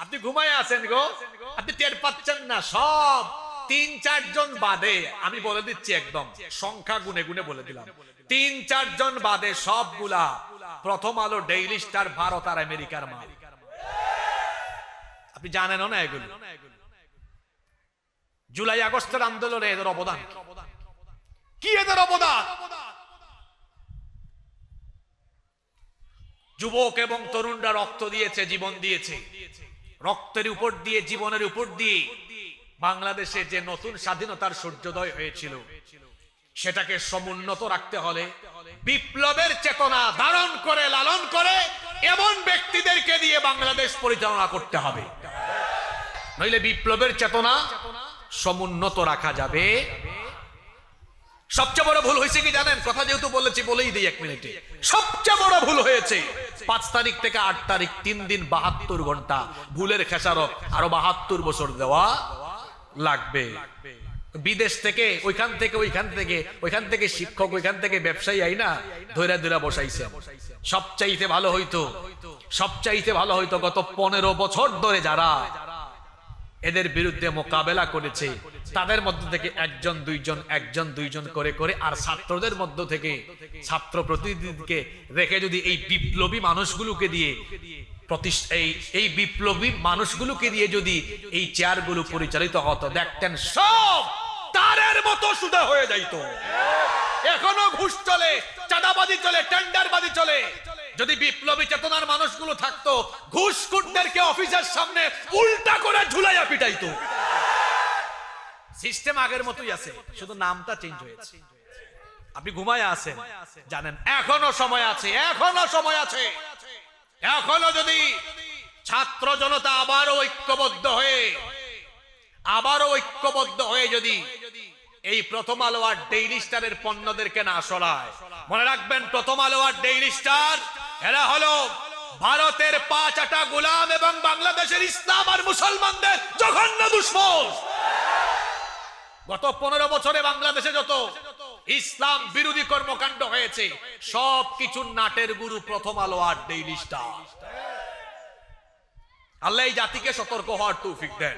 আপনি ঘুমায় আছেন গো, আপনি টের পাচ্ছেন না। সব ৩-৪ জন বাদে, আমি বলে দিচ্ছি একদম সংখ্যা গুনে গুনে বলে দিলাম, ৩-৪ জন বাদে সবগুলা প্রথম আলো, ডেইলি স্টার, ভারত আর আমেরিকার মাল। আপনি জানেনও না এগুলো। জুলাই আগস্টের আন্দোলনে এদের অবদান কি? এদের অবদান যুবক এবং তরুণরা রক্ত দিয়েছে, জীবন দিয়েছে। রক্তের উপর দিয়ে, জীবনের উপর দিয়ে বাংলাদেশে যে নতুন স্বাধীনতার সূর্যোদয় হয়েছিল, সেটাকে সমুন্নত রাখতে হলে বিপ্লবের চেতনা ধারণ করে, লালন করে এমন ব্যক্তিদেরকে দিয়ে বাংলাদেশ পরিচালনা করতে হবে। নইলে বিপ্লবের চেতনা সমুন্নত রাখা যাবে। সবচেয়ে বড় ভুল হয়েছে কি জানেন? কথা যেহেতু বলেছি বলেই দিই 1 মিনিটে। সবচেয়ে বড় ভুল হয়েছে 5 তারিখ থেকে 8 তারিখ 3 দিন 72 ঘন্টা, ভুলের খেসারত আরো 72 বছর দেওয়া লাগবে। বিদেশ থেকে ওইখান থেকে শিক্ষক, ওইখান থেকে ব্যবসায়ী আইনা ধৈরা ধৈরা বসাইছে। সবচাইতে ভালো হইতো গত 15 বছর ধরে যারা এদের বিরুদ্ধে মোকাবেলা করেছে, তাদের মধ্য থেকে একজন দুইজন করে করে, আর ছাত্রদের মধ্য থেকে ছাত্র প্রতিনিধিকে রেখে যদি এই বিপ্লবী মানুষগুলোকে দিয়ে যদি এই চেয়ারগুলো পরিচালিত হতো, দেখতেন সব তারের মতো সুদা হয়ে যাইত। এখনো ঘুষ চলে, চাঁদাবাজি চলে, টেন্ডারবাজি চলে। যদি বিপ্লবী চেতনার মানুষগুলো থাকতো, ঘুষখোরদেরকে অফিসের সামনে উল্টা করে ঝুলাইয়া পিটাইতো। সিস্টেম আগের মতোই আছে, শুধু নামটা চেঞ্জ হয়েছে। আপনি ঘুমায় আছেন, জানেন এখনো সময় আছে, এখনো যদি ছাত্র জনতা আবারও ঐক্যবদ্ধ হয়ে যদি এই প্রথম আলো আর ডেইলি স্টারের পণ্যদেরকে না সরায়। মনে রাখবেন, প্রথম আলো আর ডেইলি স্টার এরা হলো ভারতের 5 আটা গোলাম এবং বাংলাদেশের ইসলাম আর মুসলমানদের জঘন্য দুশমন। গত 15 বছরে বাংলাদেশে যত ইসলাম বিরোধী কর্মকাণ্ড হয়েছে, সবকিছু নাটের গুরু প্রথম আলো আর ডেইলি স্টার। আল্লাহ এই জাতিকে সতর্ক হওয়ার তৌফিক দেন।